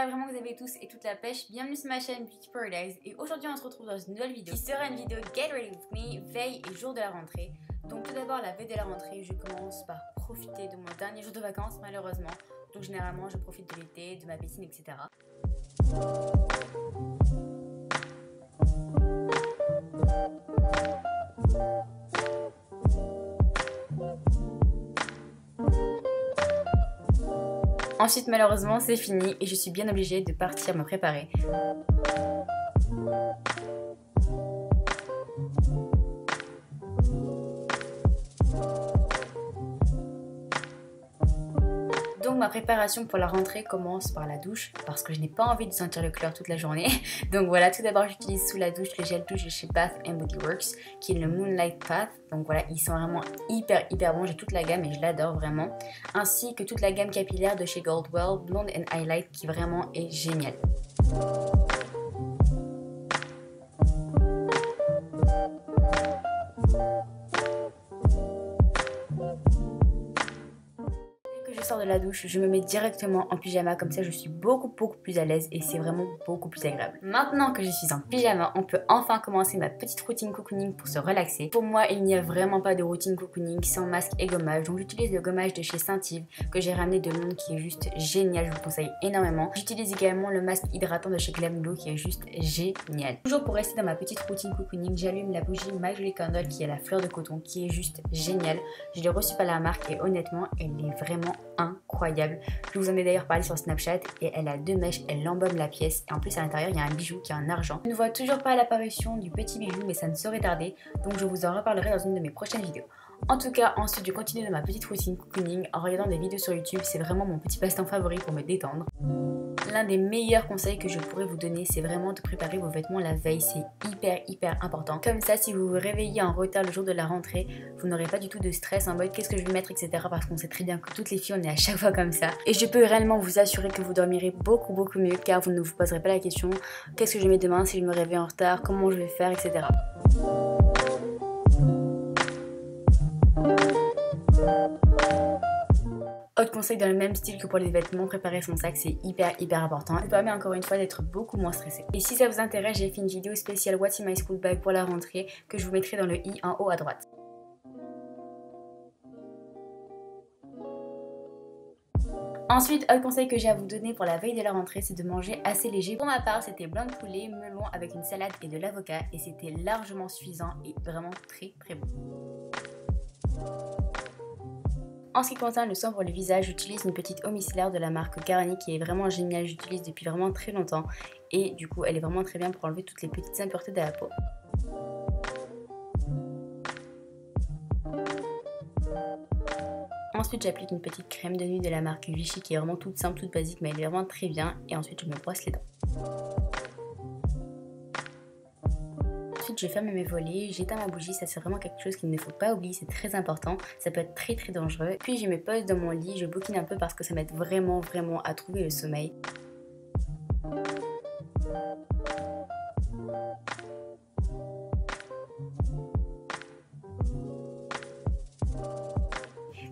J'espère vraiment que vous avez tous et toute la pêche. Bienvenue sur ma chaîne Beauty Paradise et aujourd'hui on se retrouve dans une nouvelle vidéo qui sera une vidéo Get Ready With Me, veille et jour de la rentrée. Donc tout d'abord la veille de la rentrée, je commence par profiter de mon dernier jour de vacances malheureusement. Donc généralement je profite de l'été, de ma piscine, etc. Ensuite malheureusement c'est fini et je suis bien obligée de partir me préparer. Donc ma préparation pour la rentrée commence par la douche parce que je n'ai pas envie de sentir le chlore toute la journée. Donc voilà, tout d'abord j'utilise sous la douche le gel douche de chez Bath & Body Works qui est le Moonlight Path. Donc voilà, ils sont vraiment hyper bons, j'ai toute la gamme et je l'adore vraiment. Ainsi que toute la gamme capillaire de chez Goldwell, Blonde & Highlight qui vraiment est géniale. Je sors de la douche, je me mets directement en pyjama, comme ça je suis beaucoup plus à l'aise et c'est vraiment beaucoup plus agréable. Maintenant que je suis en pyjama, on peut enfin commencer ma petite routine cocooning pour se relaxer. Pour moi, il n'y a vraiment pas de routine cocooning sans masque et gommage, donc j'utilise le gommage de chez Saint-Yves que j'ai ramené de Londres qui est juste génial, je vous le conseille énormément. J'utilise également le masque hydratant de chez Glam Glow qui est juste génial. Toujours pour rester dans ma petite routine cocooning, j'allume la bougie My Jolie Candle qui est la fleur de coton qui est juste géniale. Je l'ai reçue par la marque et honnêtement, elle est vraiment incroyable. Je vous en ai d'ailleurs parlé sur Snapchat et elle a deux mèches, elle embaume la pièce et en plus à l'intérieur il y a un bijou qui est en argent. Je ne vois toujours pas l'apparition du petit bijou mais ça ne saurait tarder donc je vous en reparlerai dans une de mes prochaines vidéos. En tout cas, ensuite je continue de ma petite routine cocooning en regardant des vidéos sur YouTube, c'est vraiment mon petit passe-temps favori pour me détendre. L'un des meilleurs conseils que je pourrais vous donner, c'est vraiment de préparer vos vêtements la veille, c'est hyper important. Comme ça, si vous vous réveillez en retard le jour de la rentrée, vous n'aurez pas du tout de stress en mode qu'est-ce que je vais mettre, etc. Parce qu'on sait très bien que toutes les filles, on est à chaque fois comme ça. Et je peux réellement vous assurer que vous dormirez beaucoup mieux car vous ne vous poserez pas la question qu'est-ce que je mets demain si je me réveille en retard, comment je vais faire, etc. Autre conseil dans le même style que pour les vêtements, préparer son sac c'est hyper important. Ça permet encore une fois d'être beaucoup moins stressé. Et si ça vous intéresse, j'ai fait une vidéo spéciale What's in my school bag pour la rentrée que je vous mettrai dans le i en haut à droite. Ensuite, autre conseil que j'ai à vous donner pour la veille de la rentrée, c'est de manger assez léger. Pour ma part, c'était blanc de poulet, melon avec une salade et de l'avocat et c'était largement suffisant et vraiment très bon. En ce qui concerne le soin pour le visage, j'utilise une petite eau micellaire de la marque Garnier qui est vraiment géniale, j'utilise depuis vraiment très longtemps et du coup elle est vraiment très bien pour enlever toutes les petites impuretés de la peau. Ensuite j'applique une petite crème de nuit de la marque Vichy qui est vraiment toute simple, toute basique mais elle est vraiment très bien et ensuite je me brosse les dents. Ensuite je ferme mes volets, j'éteins ma bougie, ça c'est vraiment quelque chose qu'il ne faut pas oublier, c'est très important, ça peut être très dangereux. Puis je me pose dans mon lit, je bouquine un peu parce que ça m'aide vraiment à trouver le sommeil.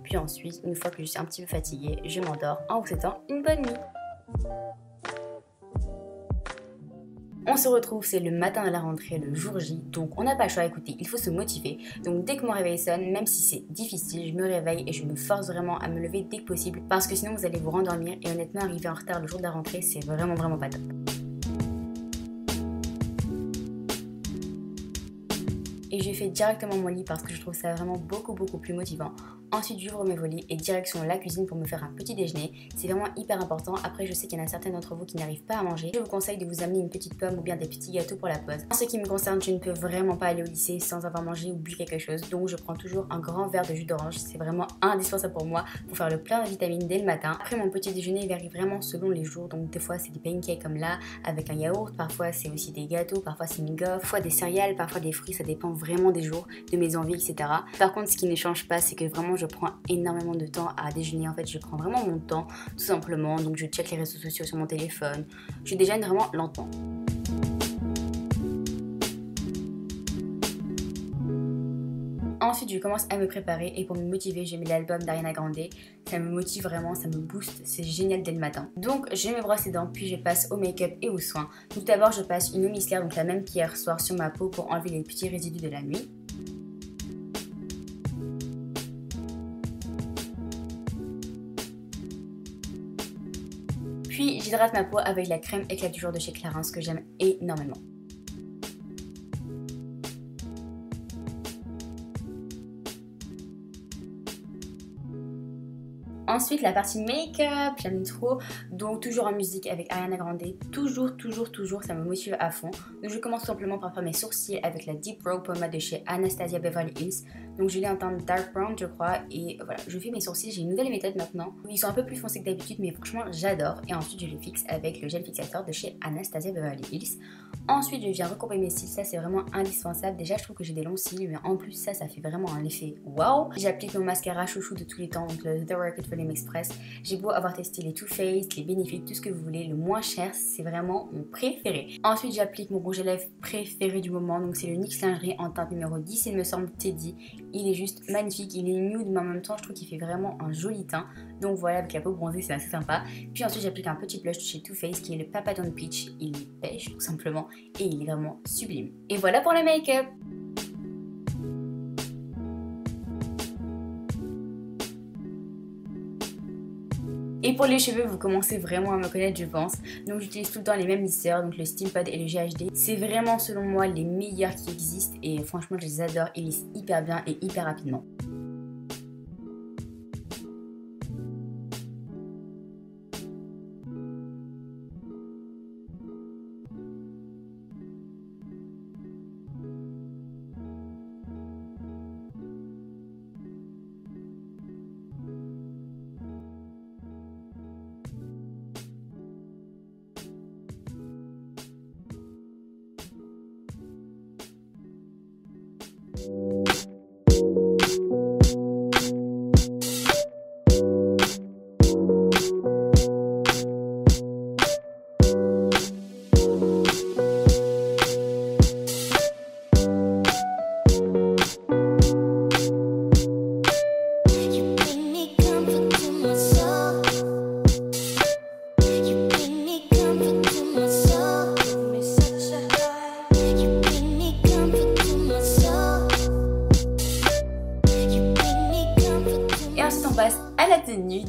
Puis ensuite, une fois que je suis un petit peu fatiguée, je m'endors en vous souhaitant une bonne nuit. On se retrouve, c'est le matin de la rentrée, le jour J, donc on n'a pas le choix, écoutez, il faut se motiver. Donc dès que mon réveil sonne, même si c'est difficile, je me réveille et je me force vraiment à me lever dès que possible parce que sinon vous allez vous rendormir et honnêtement arriver en retard le jour de la rentrée, c'est vraiment pas top. Et je fais directement mon lit parce que je trouve ça vraiment beaucoup plus motivant. Ensuite j'ouvre mes volets et direction la cuisine pour me faire un petit déjeuner. C'est vraiment hyper important. Après je sais qu'il y en a certains d'entre vous qui n'arrivent pas à manger. Je vous conseille de vous amener une petite pomme ou bien des petits gâteaux pour la pause. En ce qui me concerne, je ne peux vraiment pas aller au lycée sans avoir mangé ou bu quelque chose. Donc je prends toujours un grand verre de jus d'orange. C'est vraiment indispensable pour moi pour faire le plein de vitamines dès le matin. Après mon petit déjeuner varie vraiment selon les jours. Donc des fois c'est des pancakes comme là avec un yaourt. Parfois c'est aussi des gâteaux. Parfois c'est une gaufre. Parfois des céréales. Parfois des fruits. Ça dépend vraiment des jours, de mes envies, etc. Par contre ce qui ne change pas c'est que vraiment je prends énormément de temps à déjeuner. En fait je prends vraiment mon temps tout simplement, donc je check les réseaux sociaux sur mon téléphone, je déjeune vraiment lentement. Ensuite, je commence à me préparer et pour me motiver, je mets l'album d'Ariana Grande. Ça me motive vraiment, ça me booste, c'est génial dès le matin. Donc, je me brosse les dents, puis je passe au make-up et aux soins. Tout d'abord, je passe une eau micellaire, donc la même qu'hier soir, sur ma peau pour enlever les petits résidus de la nuit. Puis, j'hydrate ma peau avec la crème éclat du jour de chez Clarins que j'aime énormément. Ensuite, la partie make-up, j'aime trop. Donc, toujours en musique avec Ariana Grande. Toujours, ça me motive à fond. Donc, je commence simplement par faire mes sourcils avec la Deep Brow Pomade de chez Anastasia Beverly Hills. Donc, je l'ai en teinte dark brown, je crois. Et voilà, je fais mes sourcils. J'ai une nouvelle méthode maintenant. Ils sont un peu plus foncés que d'habitude, mais franchement, j'adore. Et ensuite, je les fixe avec le gel fixateur de chez Anastasia Beverly Hills. Ensuite, je viens recourber mes cils. Ça, c'est vraiment indispensable. Déjà, je trouve que j'ai des longs cils, mais en plus, ça fait vraiment un effet waouh. J'applique mon mascara chouchou de tous les temps, donc le The Rocket Volume Express. J'ai beau avoir testé les Too Faced, les Benefit, tout ce que vous voulez, le moins cher, c'est vraiment mon préféré. Ensuite, j'applique mon rouge à lèvres préféré du moment, donc c'est le NYX Lingerie en teinte numéro 10, il me semble Teddy. Il est juste magnifique, il est nude, mais en même temps, je trouve qu'il fait vraiment un joli teint. Donc voilà, avec la peau bronzée, c'est assez sympa. Puis ensuite, j'applique un petit blush de chez Too Faced qui est le Papadon Peach. Il est pêche, tout simplement, et il est vraiment sublime. Et voilà pour le make-up. Et pour les cheveux, vous commencez vraiment à me connaître, je pense. Donc j'utilise tout le temps les mêmes lisseurs, donc le Steampod et le GHD. C'est vraiment selon moi les meilleurs qui existent et franchement je les adore, ils lissent hyper bien et hyper rapidement.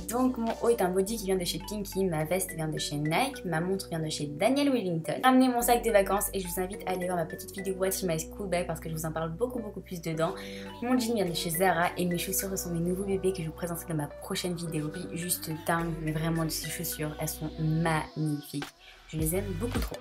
Donc mon haut est un body qui vient de chez Pinky, ma veste vient de chez Nike, ma montre vient de chez Daniel Wellington. J'ai ramené mon sac de vacances et je vous invite à aller voir ma petite vidéo What's in my school bag parce que je vous en parle beaucoup plus dedans. Mon jean vient de chez Zara et mes chaussures ce sont mes nouveaux bébés que je vous présenterai dans ma prochaine vidéo. Puis juste dingue, mais vraiment de ces chaussures, elles sont magnifiques. Je les aime beaucoup trop.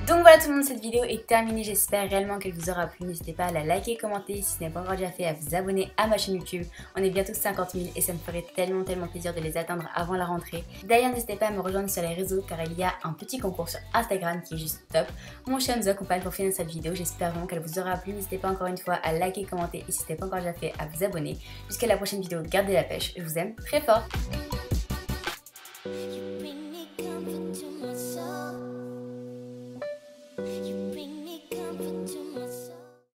Donc voilà tout le monde, cette vidéo est terminée, j'espère réellement qu'elle vous aura plu. N'hésitez pas à la liker, commenter, si ce n'est pas encore déjà fait, à vous abonner à ma chaîne YouTube. On est bientôt 50 000 et ça me ferait tellement plaisir de les atteindre avant la rentrée. D'ailleurs n'hésitez pas à me rejoindre sur les réseaux car il y a un petit concours sur Instagram qui est juste top. Mon chien nous accompagne pour finir cette vidéo, j'espère vraiment qu'elle vous aura plu. N'hésitez pas encore une fois à liker, commenter et si ce n'est pas encore déjà fait, à vous abonner. Jusqu'à la prochaine vidéo, gardez la pêche, je vous aime très fort.